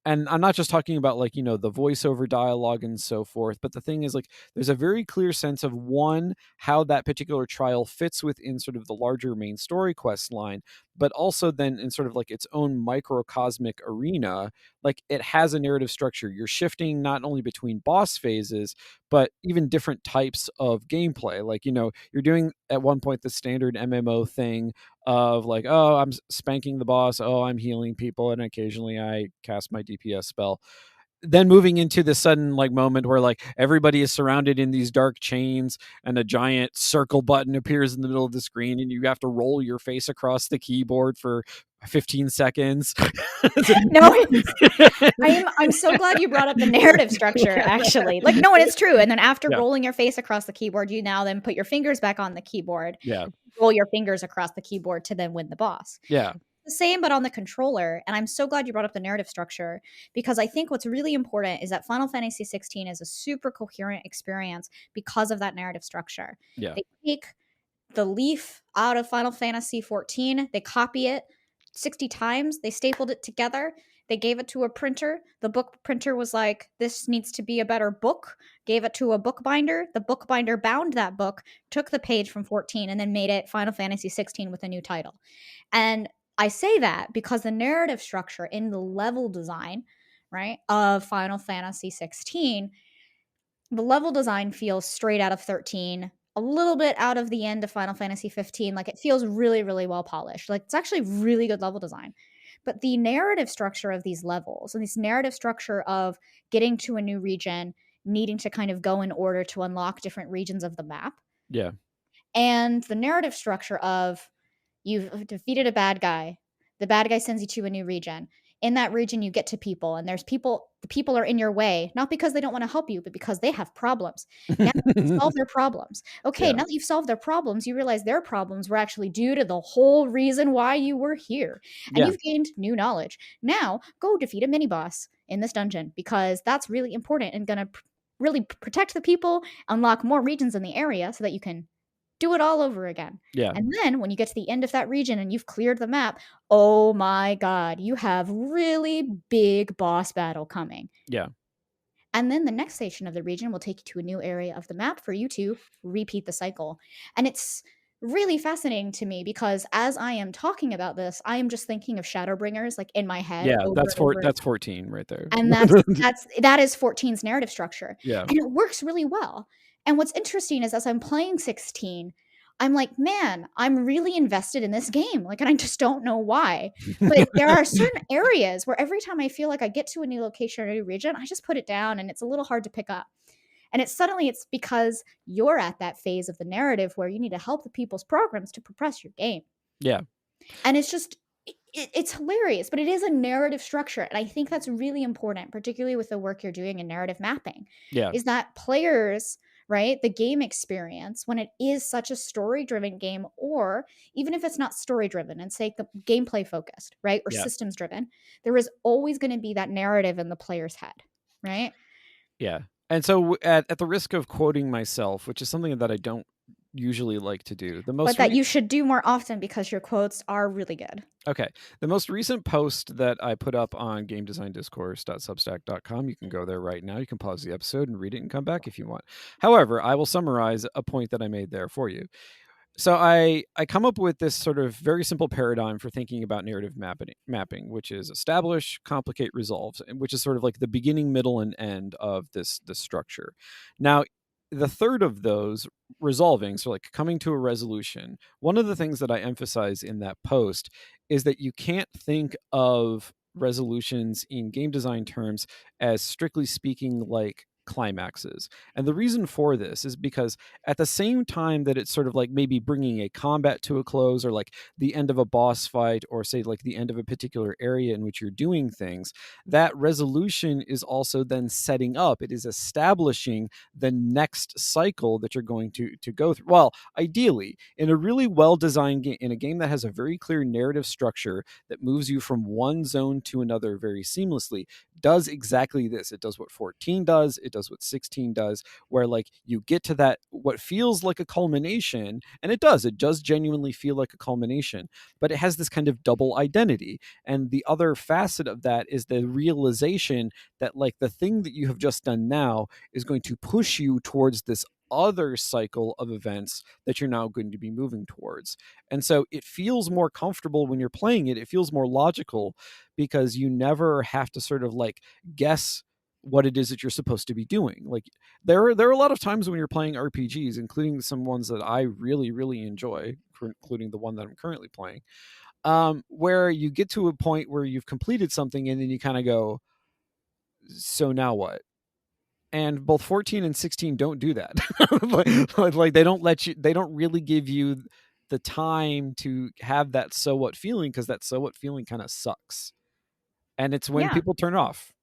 And I'm not just talking about like, the voiceover dialogue and so forth, but the thing is like there's a very clear sense of one, how that particular trial fits within sort of the larger main story quest line, but also then in sort of like its own microcosmic arena, like it has a narrative structure. You're shifting not only between boss phases, but even different types of gameplay. Like, you're doing at one point the standard MMO thing of like, oh, I'm spanking the boss, oh, I'm healing people, and occasionally I cast my DPS spell. Then moving into the sudden like moment where like everybody is surrounded in these dark chains and a giant circle button appears in the middle of the screen and you have to roll your face across the keyboard for 15 seconds. No, I'm so glad you brought up the narrative structure, actually. Like, no, and it's true. And then after rolling your face across the keyboard, you now then put your fingers back on the keyboard. Yeah. Roll your fingers across the keyboard to then win the boss. Yeah. the same, but on the controller. And I'm so glad you brought up the narrative structure, because I think what's really important is that Final Fantasy 16 is a super coherent experience because of that narrative structure. Yeah. They take the leaf out of Final Fantasy 14, they copy it 60 times, they stapled it together, they gave it to a printer. The book printer was like, this needs to be a better book, gave it to a bookbinder. The bookbinder bound that book, took the page from 14, and then made it Final Fantasy 16 with a new title. And I say that because the narrative structure in the level design, right, of Final Fantasy 16, the level design feels straight out of 13, a little bit out of the end of Final Fantasy 15. Like, it feels really, really well polished. Like, it's actually really good level design. But the narrative structure of these levels and this narrative structure of getting to a new region, needing to kind of go in order to unlock different regions of the map, Yeah. and the narrative structure of you've defeated a bad guy, the bad guy sends you to a new region. In that region, you get to people, and there's people, the people are in your way, not because they don't want to help you, but because they have problems. Now you solve their problems. Okay, Yeah. now that you've solved their problems, you realize their problems were actually due to the whole reason why you were here. And Yeah. you've gained new knowledge. Now go defeat a mini boss in this dungeon, because that's really important and gonna really protect the people, unlock more regions in the area so that you can do it all over again. Yeah. And then when you get to the end of that region and you've cleared the map, oh my god, you have really big boss battle coming. Yeah. And then the next station of the region will take you to a new area of the map for you to repeat the cycle. And it's really fascinating to me because as I am talking about this, I am just thinking of Shadowbringers like in my head Yeah. over That's and over. that's 14 right there. And that is 14's narrative structure. Yeah. And it works really well. And what's interesting is as I'm playing 16, I'm like, man, I'm really invested in this game. Like, and I just don't know why. But there are certain areas where every time I feel like I get to a new location or a new region, I just put it down and it's a little hard to pick up. And it's because you're at that phase of the narrative where you need to help the people's programs to progress your game. Yeah. And it's just it's hilarious, but it is a narrative structure, and I think that's really important, particularly with the work you're doing in narrative mapping. Yeah. Is that players, right, the game experience, when it is such a story driven game, or even if it's not story driven and say the gameplay focused, right, or Yeah. systems driven, there is always going to be that narrative in the player's head, right? Yeah. And so at the risk of quoting myself, which is something that I don't usually like to do, But that you should do more often because your quotes are really good. Okay. The most recent post that I put up on gamedesigndiscourse.substack.com, you can go there right now. You can pause the episode and read it and come back if you want. However, I will summarize a point that I made there for you. So I come up with this sort of very simple paradigm for thinking about narrative mapping, which is establish, complicate, resolve, which is sort of like the beginning, middle, and end of this structure. Now, the third of those, resolving, so like coming to a resolution, one of the things that I emphasize in that post is that you can't think of resolutions in game design terms as strictly speaking like climaxes. And the reason for this is because at the same time that it's sort of like maybe bringing a combat to a close or like the end of a boss fight or say like the end of a particular area in which you're doing things, that resolution is also then setting up, it is establishing the next cycle that you're going to go through. Well, ideally in a really well designed game, in a game that has a very clear narrative structure that moves you from one zone to another very seamlessly, does exactly this. It does what 14 does, it does what 16 does, where like you get to that what feels like a culmination, and it does genuinely feel like a culmination, but it has this kind of double identity. And the other facet of that is the realization that like the thing that you have just done now is going to push you towards this other cycle of events that you're now going to be moving towards. And so it feels more comfortable when you're playing it. It feels more logical because you never have to sort of like guess what it is that you're supposed to be doing. Like there are a lot of times when you're playing RPGs, including some ones that I really, really enjoy, including the one that I'm currently playing, where you get to a point where you've completed something and then you kind of go, so now what? And both 14 and 16 don't do that. like they don't really give you the time to have that so what feeling, because that so what feeling kind of sucks. And it's when Yeah. people turn off.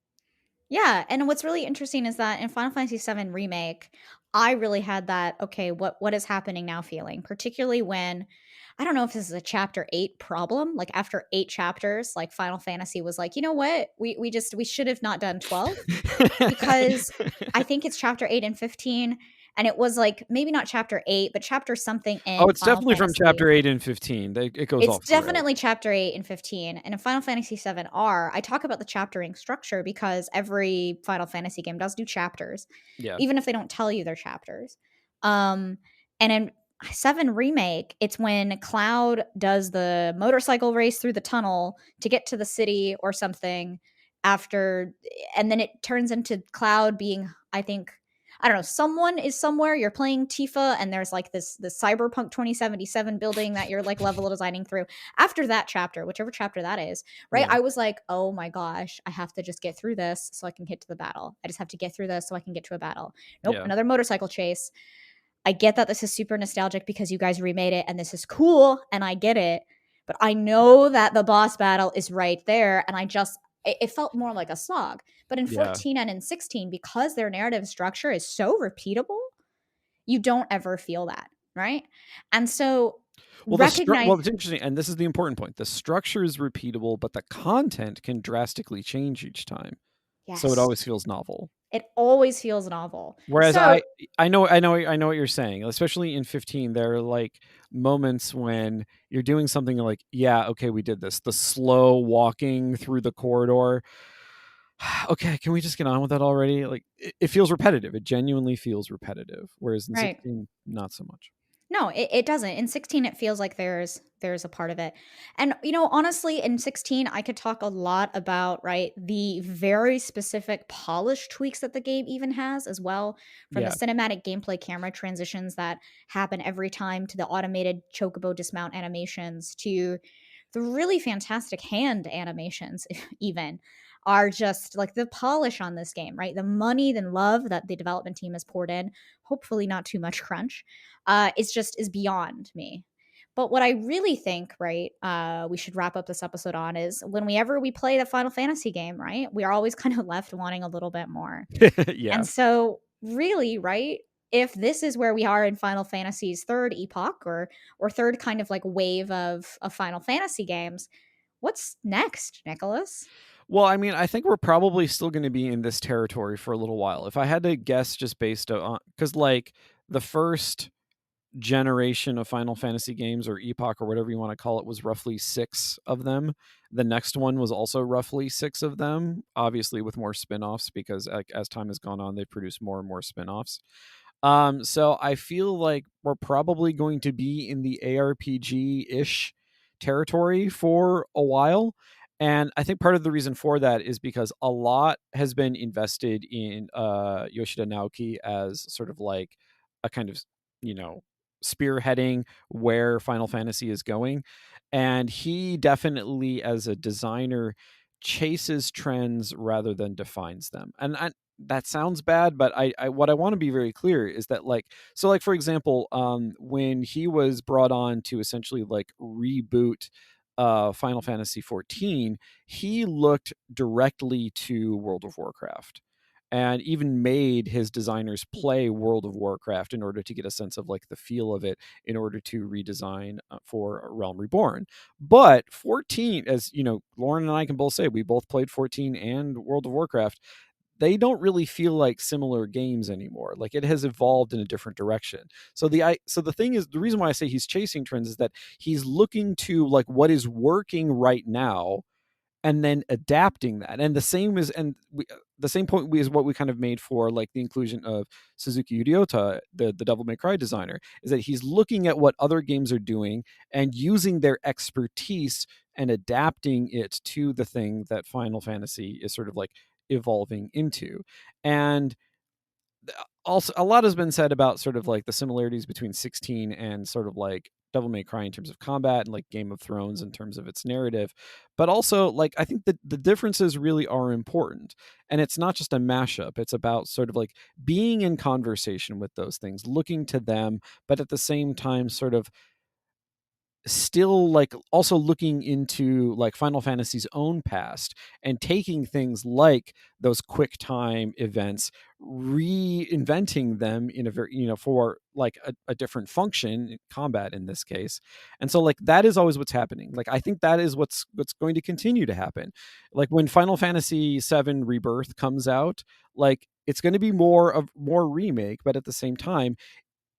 Yeah, and what's really interesting is that in Final Fantasy VII Remake, I really had that, okay, what is happening now feeling, particularly when I don't know if this is a chapter 8 problem, like after 8 chapters, like Final Fantasy was like, "You know what? We should have not done 12." Because I think it's chapter 8 and 15, and it was like maybe not chapter 8, but chapter something Oh, in it's Final definitely from Fantasy. chapter 8 and 15. It goes It's off the rails. definitely chapter 8 and 15. And in Final Fantasy 7R, I talk about the chaptering structure because every Final Fantasy game does do chapters, Yeah. even if they don't tell you they're chapters. And in 7 Remake, it's when Cloud does the motorcycle race through the tunnel to get to the city or something after, and then it turns into Cloud being, I think, I don't know, someone is somewhere, you're playing Tifa, and there's like this Cyberpunk 2077 building that you're like level designing through. After that chapter, whichever chapter that is, right? Yeah. I was like, oh my gosh, I have to just get through this so I can get to the battle. I just have to get through this so I can get to a battle. Nope, Yeah. another motorcycle chase. I get that this is super nostalgic because you guys remade it and this is cool and I get it. But I know that the boss battle is right there. And it felt more like a slog. But in Yeah. 14 and in 16, because their narrative structure is so repeatable, you don't ever feel that, right? And so Well, recognize, it's interesting, and this is the important point. The structure is repeatable, but the content can drastically change each time. So it yes, always feels novel. it always feels novel. Whereas So, I know what you're saying. Especially in 15, there are like moments when you're doing something like, yeah, okay, we did this. The slow walking through the corridor. Okay, can we just get on with that already? Like it feels repetitive. It genuinely feels repetitive. Whereas in right. 16, not so much. No, it doesn't. In 16, it feels like there's a part of it. And honestly, in 16, I could talk a lot about, right, the very specific polish tweaks that the game even has as well, from the Yeah. cinematic gameplay camera transitions that happen every time to the automated chocobo dismount animations to the really fantastic hand animations even are just like the polish on this game, right? The money and love that the development team has poured in, hopefully not too much crunch, is beyond me. But what I really think, right, we should wrap up this episode on is whenever we play the Final Fantasy game, right, we are always kind of left wanting a little bit more. Yeah. And so, really, right, if this is where we are in Final Fantasy's third epoch or third kind of like wave of Final Fantasy games, what's next, Nicholas? Well, I mean, I think we're probably still going to be in this territory for a little while. If I had to guess, just based on, because like the first generation of Final Fantasy games or epoch or whatever you want to call it was roughly 6 of them. The next one was also roughly 6 of them, obviously with more spin-offs because like, as time has gone on, they've produced more and more spin-offs. So I feel like we're probably going to be in the ARPG-ish territory for a while. And I think part of the reason for that is because a lot has been invested in Yoshida Naoki as sort of like a kind of, you know, spearheading where Final Fantasy is going. And he definitely, as a designer, chases trends rather than defines them. And that sounds bad, but I what I want to be very clear is that like so like for example, when he was brought on to essentially like reboot Final Fantasy 14, he looked directly to World of Warcraft and even made his designers play World of Warcraft in order to get a sense of like the feel of it in order to redesign for Realm Reborn. But 14, as you know, Lauren and I can both say we both played 14 and World of Warcraft. They don't really feel like similar games anymore. Like it has evolved in a different direction. So the thing is, the reason why I say he's chasing trends is that he's looking to like what is working right now and then adapting that. And the same is, the same point is what we kind of made for like the inclusion of Suzuki Uriota, the Devil May Cry designer, is that he's looking at what other games are doing and using their expertise and adapting it to the thing that Final Fantasy is sort of like evolving into. And also a lot has been said about sort of like the similarities between 16 and sort of like Devil May Cry in terms of combat and like Game of Thrones in terms of its narrative. But also like I think that the differences really are important. And it's not just a mashup. It's about sort of like being in conversation with those things, looking to them, but at the same time sort of still like also looking into like Final Fantasy's own past and taking things like those quick time events, reinventing them in a very, for like a different function, combat in this case. And so like that is always what's happening. Like I think that is what's going to continue to happen. Like when Final Fantasy 7 Rebirth comes out, like it's going to be more remake, but at the same time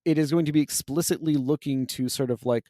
it is going to be explicitly looking to sort of like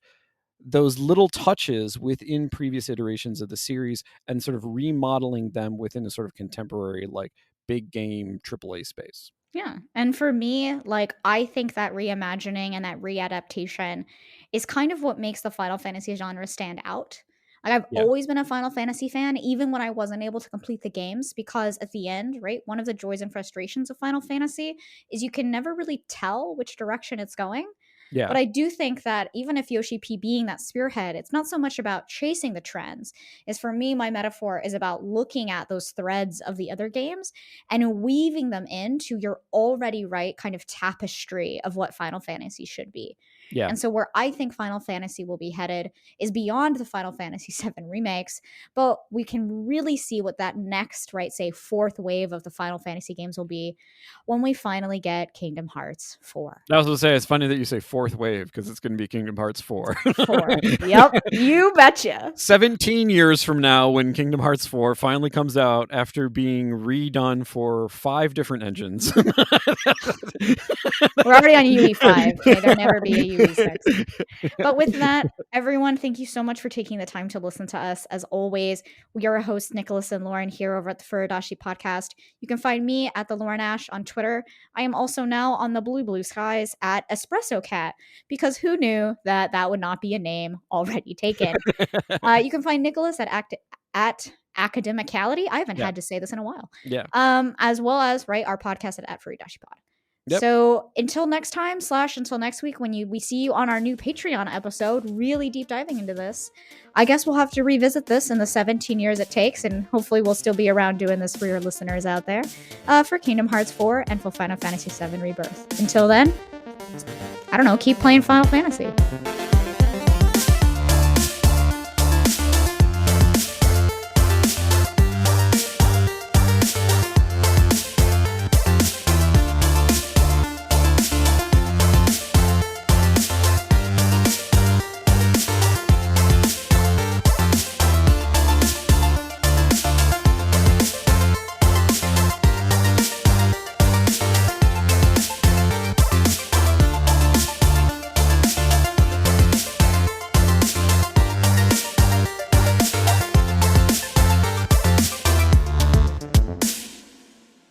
those little touches within previous iterations of the series and sort of remodeling them within a sort of contemporary, like big game AAA space. Yeah. And for me, like, I think that reimagining and that readaptation is kind of what makes the Final Fantasy genre stand out. Like, I've Yeah. always been a Final Fantasy fan, even when I wasn't able to complete the games, because at the end, right, one of the joys and frustrations of Final Fantasy is you can never really tell which direction it's going. Yeah. But I do think that even if Yoshi P being that spearhead, it's not so much about chasing the trends. Is for me, my metaphor is about looking at those threads of the other games and weaving them into your already right kind of tapestry of what Final Fantasy should be. Yeah. And so where I think Final Fantasy will be headed is beyond the Final Fantasy 7 remakes, but we can really see what that next, right, say fourth wave of the Final Fantasy games will be when we finally get Kingdom Hearts 4. I was going to say, it's funny that you say fourth wave because it's going to be Kingdom Hearts 4. 4. Yep, you betcha. 17 years from now, when Kingdom Hearts 4 finally comes out after being redone for 5 different engines. We're already on UE5. May there never be a UE6. But with that, everyone, thank you so much for taking the time to listen to us. As always, we are your hosts, Nicholas and Lauren, here over at the Furudashi podcast. You can find me at the Lauren Ash on Twitter. I am also now on the Blue Skies at Espresso Cat, because who knew that that would not be a name already taken. You can find Nicholas at Academicality. I haven't had to say this in a while. Yeah. As well as our podcast at Furudashi Pod. Yep. So until next time / until next week when we see you on our new Patreon episode, really deep diving into this, I guess we'll have to revisit this in the 17 years it takes, and hopefully we'll still be around doing this for your listeners out there, for Kingdom Hearts 4 and for Final Fantasy 7 Rebirth. Until then, I don't know, keep playing Final Fantasy.